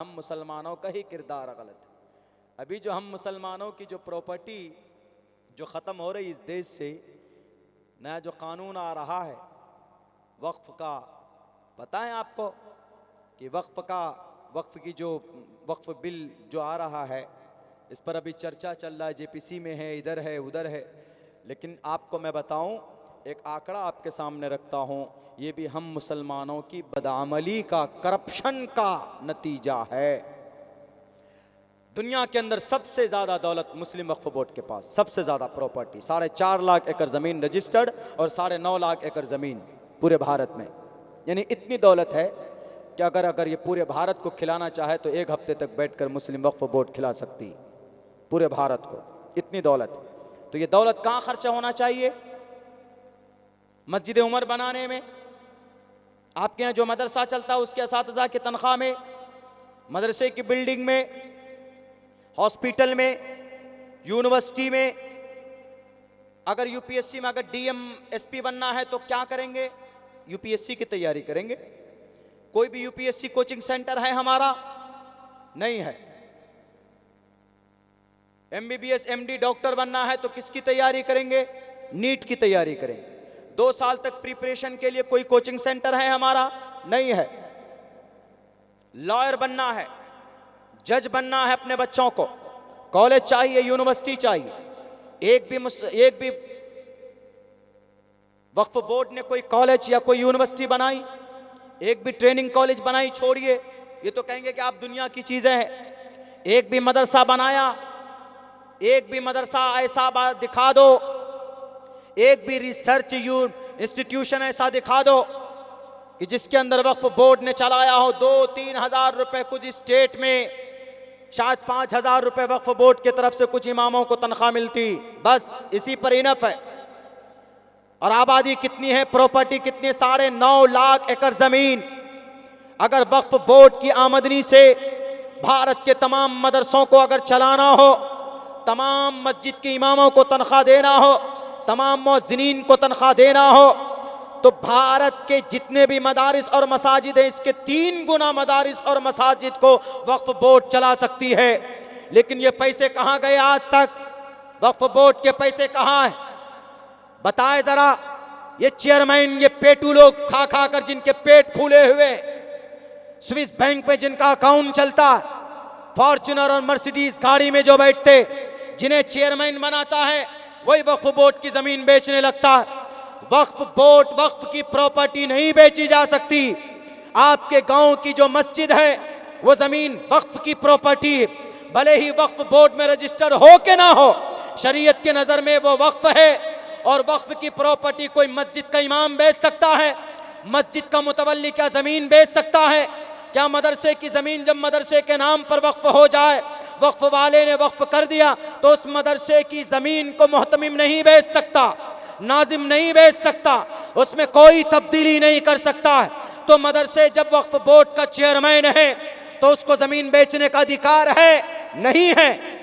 हम मुसलमानों का ही किरदार गलत है। अभी जो हम मुसलमानों की जो प्रॉपर्टी जो ख़त्म हो रही इस देश से, नया जो कानून आ रहा है वक्फ का, पता है आपको कि वक्फ की जो वक्फ बिल जो आ रहा है इस पर अभी चर्चा चल रहा है, जेपीसी में है, इधर है उधर है। लेकिन आपको मैं बताऊं, एक आंकड़ा आपके सामने रखता हूं, ये भी हम मुसलमानों की बदअमली का, करप्शन का नतीजा है। दुनिया के अंदर सबसे ज़्यादा दौलत मुस्लिम वक्फ बोर्ड के पास, सबसे ज़्यादा प्रॉपर्टी, 4.5 लाख एकड़ ज़मीन रजिस्टर्ड और 9.5 लाख एकड़ ज़मीन पूरे भारत में। यानी इतनी दौलत है कि अगर ये पूरे भारत को खिलाना चाहे तो 1 हफ्ते तक बैठकर मुस्लिम वक्फ बोर्ड खिला सकती पूरे भारत को, इतनी दौलत। तो ये दौलत कहाँ खर्चा होना चाहिए? मस्जिद उमर बनाने में, आपके यहाँ जो मदरसा चलता है उसके असातिज़ा की तनख्वाह में, मदरसे की बिल्डिंग में, हॉस्पिटल में, यूनिवर्सिटी में। अगर यूपीएससी में अगर डीएम एसपी बनना है तो क्या करेंगे? यूपीएससी की तैयारी करेंगे। कोई भी यूपीएससी कोचिंग सेंटर है हमारा? नहीं है। एमबीबीएस एमडी डॉक्टर बनना है तो किसकी तैयारी करेंगे? नीट की तैयारी करेंगे। 2 साल तक प्रिपरेशन के लिए कोई कोचिंग सेंटर है हमारा? नहीं है। लॉयर बनना है, जज बनना है अपने बच्चों को, कॉलेज चाहिए, यूनिवर्सिटी चाहिए। एक भी वक्फ बोर्ड ने कोई कॉलेज या कोई यूनिवर्सिटी बनाई, एक भी ट्रेनिंग कॉलेज बनाई? छोड़िए, ये तो कहेंगे कि आप दुनिया की चीजें हैं। एक भी मदरसा बनाया, एक भी मदरसा ऐसा दिखा दो, एक भी रिसर्च इंस्टीट्यूशन ऐसा दिखा दो कि जिसके अंदर वक्फ बोर्ड ने चलाया हो। 2-3 हज़ार रुपए कुछ स्टेट में, शायद 5 हज़ार रुपए वक्फ बोर्ड की तरफ से कुछ इमामों को तनख्वाह मिलती, बस इसी पर इनफ है। और आबादी कितनी है, प्रॉपर्टी कितनी? 9.5 लाख एकड़ जमीन। अगर वक्फ बोर्ड की आमदनी से भारत के तमाम मदरसों को अगर चलाना हो, तमाम मस्जिद के इमामों को तनख्वाह देना हो, तमाम मुअज्जिनीन को तनख्वाह देना हो, तो भारत के जितने भी मदारिस और मसाजिद हैं इसके 3 गुना मदारिस और मसाजिद को वक्फ बोर्ड चला सकती है। लेकिन ये पैसे कहाँ गए आज तक? वक्फ बोर्ड के पैसे कहाँ हैं? बताएं जरा। ये चेयरमैन, ये पेटू लोग खा खा कर जिनके पेट फूले हुए, स्विस बैंक में जिनका अकाउंट चलता, फॉर्च्यूनर और मर्सिडीज गाड़ी में जो बैठते, जिन्हें चेयरमैन बनाता है वही वक्फ बोर्ड की जमीन बेचने लगता है। वक्फ बोर्ड, वक्फ की प्रॉपर्टी नहीं बेची जा सकती। आपके गांव की जो मस्जिद है वो जमीन वक्फ की प्रॉपर्टी, भले ही वक्फ बोर्ड में रजिस्टर हो के ना हो, शरीयत के नजर में वो वक्फ है। और वक्फ की प्रॉपर्टी कोई मस्जिद का इमाम बेच सकता है? मस्जिद का मुतवल्ली क्या जमीन बेच सकता है? क्या मदरसे की जमीन जब मदरसे के नाम पर वक्फ हो जाए, वक्फ वाले ने वक्फ कर दिया, तो उस मदरसे की जमीन को मोहतमिम नहीं बेच सकता, नाजिम नहीं बेच सकता, उसमें कोई तब्दीली नहीं कर सकता है। तो मदरसे जब वक्फ बोर्ड का चेयरमैन है तो उसको जमीन बेचने का अधिकार है? नहीं है।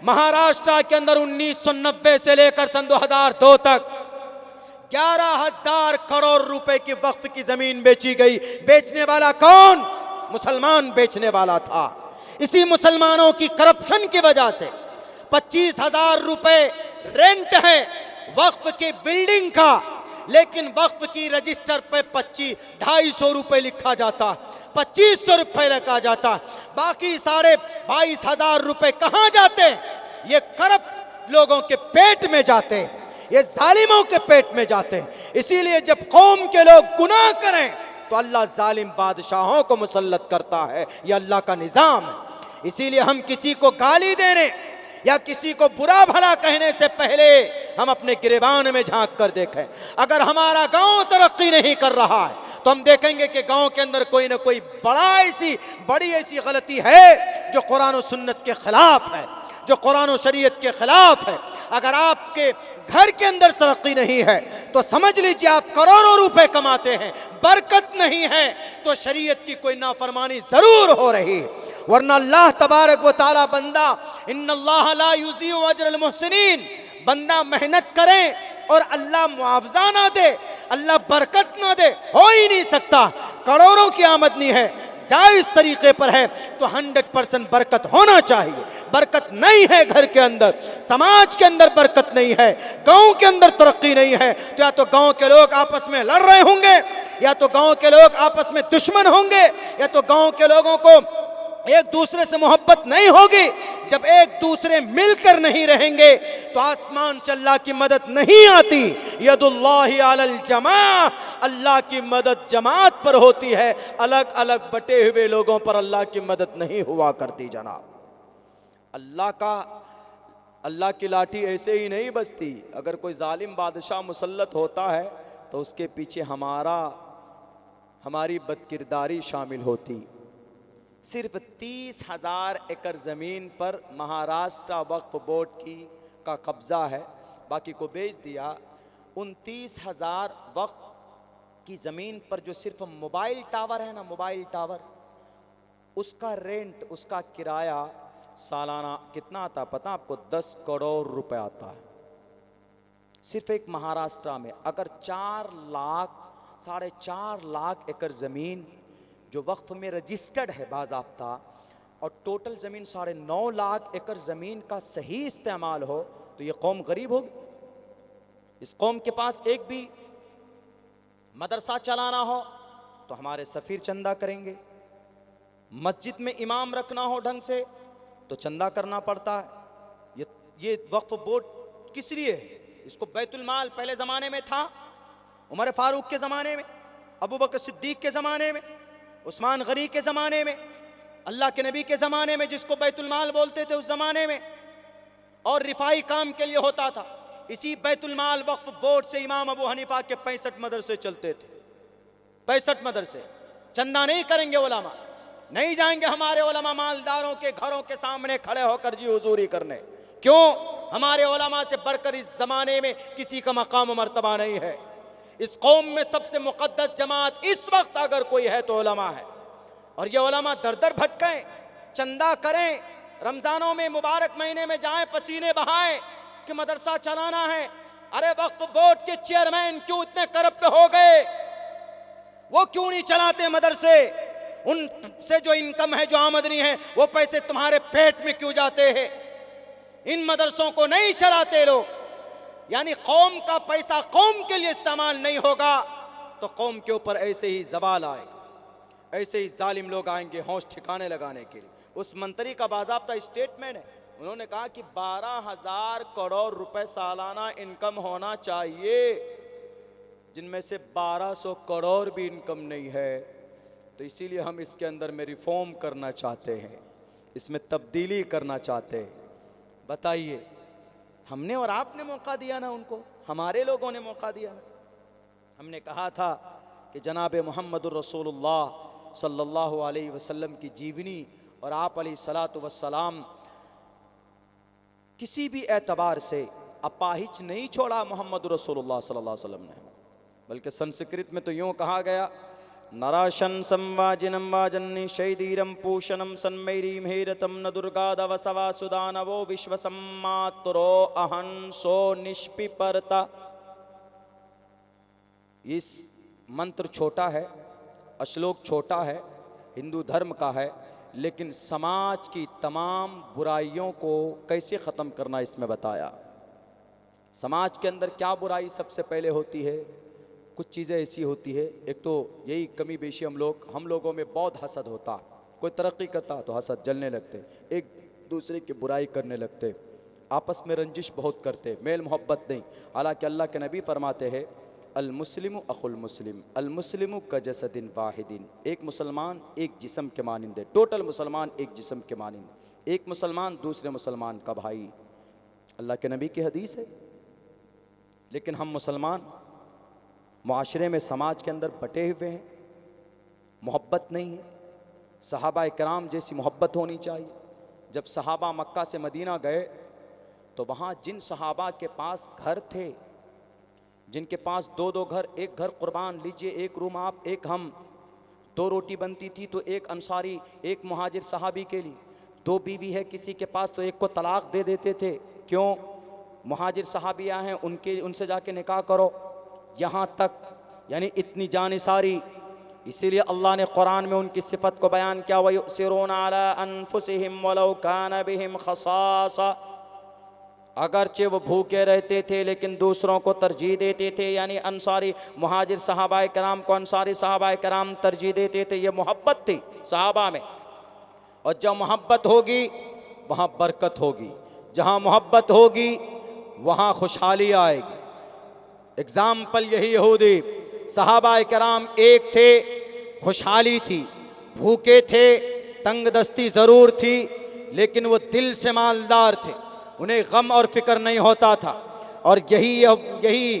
महाराष्ट्र के अंदर 1990 से लेकर सन 2002 तक 11,000 करोड़ रुपए की वक्फ की जमीन बेची गई। बेचने वाला कौन? मुसलमान बेचने वाला था। इसी मुसलमानों की करप्शन की वजह से 25,000 रुपए रेंट है वक्फ की बिल्डिंग का, लेकिन वक्फ की रजिस्टर पे 250 रुपए लिखा जाता, 2500 रुपए लिखा जाता, बाकी 22,500 रुपए कहां जाते? ये करप्ट लोगों के पेट में जाते, ये जालिमों के पेट में जाते। इसीलिए जब कौम के लोग गुनाह करें तो अल्लाह जालिम बादशाहों को मुसल्लत करता है। यह अल्लाह का निजाम है। इसीलिए हम किसी को गाली देने या किसी को बुरा भला कहने से पहले हम अपने गिरेबान में झांक कर देखें। अगर हमारा गांव तरक्की नहीं कर रहा है तो हम देखेंगे कि गांव के अंदर कोई ना कोई बड़ी ऐसी गलती है जो कुरान और सुन्नत के खिलाफ है, जो कुरान और शरीयत के खिलाफ है। अगर आपके घर के अंदर तरक्की नहीं है तो समझ लीजिए आप करोड़ों रुपए कमाते हैं, बरकत नहीं है तो शरीयत की कोई नाफरमानी जरूर हो रही है। वरना अल्लाह तबारक व तआला बंदा, इन्नल्लाह ला युज़ीउ अज्रल मुहसिनीन, बंदा मेहनत करे और अल्लाह मुआवजा ना दे, अल्लाह बरकत ना दे, हो ही नहीं सकता। करोड़ों की आमदनी है, जायज़ तरीके पर है तो 100% बरकत होना चाहिए। बरकत नहीं है घर के अंदर, समाज के अंदर बरकत नहीं है, गांव के अंदर तरक्की नहीं है, तो या तो गांव के लोग आपस में लड़ रहे होंगे, या तो गांव के लोग आपस में दुश्मन होंगे, या तो गांव के लोगों को एक दूसरे से मोहब्बत नहीं होगी। जब एक दूसरे मिलकर नहीं रहेंगे तो आसमान से अल्लाह की मदद नहीं आती। यदुल्लाहि अलल जमा, अल्लाह की मदद जमात पर होती है, अलग अलग बटे हुए लोगों पर अल्लाह की मदद नहीं हुआ करती जनाब। अल्लाह की लाठी ऐसे ही नहीं बजती। अगर कोई जालिम बादशाह मुसल्लत होता है तो उसके पीछे हमारी बदकिरदारी शामिल होती। सिर्फ 30,000 एकड़ ज़मीन पर महाराष्ट्र वक्फ बोर्ड का कब्ज़ा है, बाकी को बेच दिया। उन 30,000 वक्फ की ज़मीन पर जो सिर्फ मोबाइल टावर है ना, मोबाइल टावर, उसका रेंट, उसका किराया सालाना कितना आता पता आपको? 10 करोड़ रुपए आता है सिर्फ एक महाराष्ट्र में। अगर 4 लाख 4.5 लाख एकड़ ज़मीन जो वक्फ में रजिस्टर्ड है बाज़ाब्ता, और टोटल ज़मीन 9.5 लाख एकड़ ज़मीन का सही इस्तेमाल हो, तो ये कौम गरीब होगी। इस कौम के पास एक भी मदरसा चलाना हो तो हमारे सफ़ीर चंदा करेंगे, मस्जिद में इमाम रखना हो ढंग से तो चंदा करना पड़ता है। ये वक्फ बोर्ड किस लिए है? इसको बैतुल माल पहले ज़माने में था, उमर फारूक के ज़माने में, अबू बकर सिद्दीक के ज़माने में, उस्मान गनी के ज़माने में, अल्लाह के नबी के ज़माने में, जिसको बैतुल माल बोलते थे उस ज़माने में, और रिफाई काम के लिए होता था। इसी बैतुल माल वक्फ बोर्ड से इमाम अबू हनीफा के 65 मदरसे चलते थे। 65 मदरसे। चंदा नहीं करेंगे उलमा, नहीं जाएंगे हमारे उलमा मालदारों के घरों के सामने खड़े होकर जी हुजूरी करने। क्यों? हमारे उलमा से बढ़कर इस ज़माने में किसी का मकाम मर्तबा नहीं है। इस कौम में सबसे मुक़द्दस जमात इस वक्त अगर कोई है तो उलमा है। और ये उलमा दर दर भटकें, चंदा करें, रमज़ानों में मुबारक महीने में जाएं, पसीने बहाएं कि मदरसा चलाना है। अरे वक्फ बोर्ड के चेयरमैन क्यों इतने करप्ट हो गए? वो क्यों नहीं चलाते मदरसे? उनसे जो इनकम है, जो आमदनी है, वो पैसे तुम्हारे पेट में क्यों जाते हैं? इन मदरसों को नहीं चलाते लोग। यानी कौम का पैसा कौम के लिए इस्तेमाल नहीं होगा तो कौम के ऊपर ऐसे ही जवाल आएगा, ऐसे ही जालिम लोग आएंगे होश ठिकाने लगाने के लिए। उस मंत्री का बाज़ाब्ता स्टेटमेंट है, उन्होंने कहा कि 12,000 करोड़ रुपए सालाना इनकम होना चाहिए, जिनमें से 1200 करोड़ भी इनकम नहीं है। तो इसीलिए हम इसके अंदर में रिफॉर्म करना चाहते हैं, इसमें तब्दीली करना चाहते हैं। बताइए, हमने और आपने मौका दिया ना उनको, हमारे लोगों ने मौका दिया ना। हमने कहा था कि जनाब मुहम्मदुर रसूलुल्लाह सल्लल्लाहु अलैहि वसल्लम की जीवनी और आप अलैहिस्सलातु वस्सलाम किसी भी एतबार से अपाहिज नहीं छोड़ा मोहम्मदुर रसूलुल्लाह सल्लल्लाहु अलैहि वसल्लम ने। बल्कि संस्कृत में तो यूँ कहा गया, नराशन संवाजिनम वाजन्नि शैदीरम पूषणम सन्मैरीम हेरतम न दुर्गादवसवा सुदानवो विश्वसम्मातरो अहंसो निष्पिपरता। इस मंत्र छोटा है, श्लोक छोटा है, हिंदू धर्म का है, लेकिन समाज की तमाम बुराइयों को कैसे ख़त्म करना इसमें बताया। समाज के अंदर क्या बुराई सबसे पहले होती है? कुछ चीज़ें ऐसी होती है, एक तो यही कमी बेशी हम लोगों में बहुत हसद होता। कोई तरक्की करता तो हसद, जलने लगते, एक दूसरे की बुराई करने लगते, आपस में रंजिश बहुत करते, मेल मोहब्बत नहीं। हालांकि अल्लाह के नबी फरमाते हैं, अल मुस्लिमु अखुल मुस्लिम, अल मुस्लिमु कजसदिन वाहिदिन। एक मुसलमान एक जिस्म के मानिंद है, टोटल मुसलमान एक जिस्म के मानिंद, एक मुसलमान दूसरे मुसलमान का भाई। अल्लाह के नबी की हदीस है। लेकिन हम मुसलमान मुआशरे में, समाज के अंदर बटे हुए हैं, मोहब्बत नहीं है। सहाबा इकराम जैसी मोहब्बत होनी चाहिए। जब सहाबा मक्का से मदीना गए तो वहाँ जिन सहाबा के पास घर थे, जिनके पास 2-2 घर, एक घर कुर्बान लीजिए, एक रूम आप, एक हम, 2 रोटी बनती थी तो एक अंसारी, एक मुहाजिर सहाबी के लिए, 2 बीवी है किसी के पास तो एक को तलाक दे देते थे। क्यों? मुहाजिर सहाबियाँ हैं, उनसे जाके निकाह करो। यहाँ तक यानी इतनी जानिसारी इसीलिए अल्लाह ने कुरान में उनकी सिफत को बयान किया, वयुसिरून अला अनफुसिहिम वलौ कान बिहिम खसासा, अगरचे वो भूखे रहते थे लेकिन दूसरों को तरजीह देते थे। यानी अंसारी मुहाजिर सहाबाए कराम को अंसारी सहाबाए कराम तरजीह देते थे। ये मोहब्बत थी सहाबा में। और जब मोहब्बत होगी वहाँ बरकत होगी, जहाँ मोहब्बत होगी वहाँ खुशहाली आएगी। एग्जाम्पल यही यहूदी सहाबाए कराम एक थे, खुशहाली थी, भूखे थे, तंगदस्ती ज़रूर थी, लेकिन वो दिल से मालदार थे, उन्हें गम और फिक्र नहीं होता था। और यही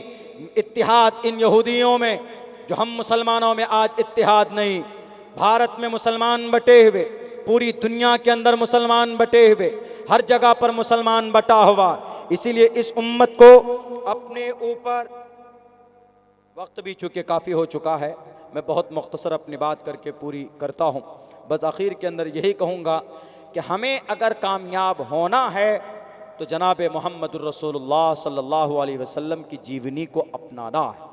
इत्तिहाद इन यहूदियों में, जो हम मुसलमानों में आज इत्तिहाद नहीं। भारत में मुसलमान बटे हुए, पूरी दुनिया के अंदर मुसलमान बटे हुए, हर जगह पर मुसलमान बटा हुआ। इसीलिए इस उम्मत को अपने ऊपर, वक्त भी चूँकि काफ़ी हो चुका है, मैं बहुत मुख्तसर अपनी बात करके पूरी करता हूँ। बस आखिर के अंदर यही कहूँगा कि हमें अगर कामयाब होना है तो जनाब मोहम्मदुर रसूलुल्लाह सल्लल्लाहु अलैहि वसल्लम की जीवनी को अपनाना है।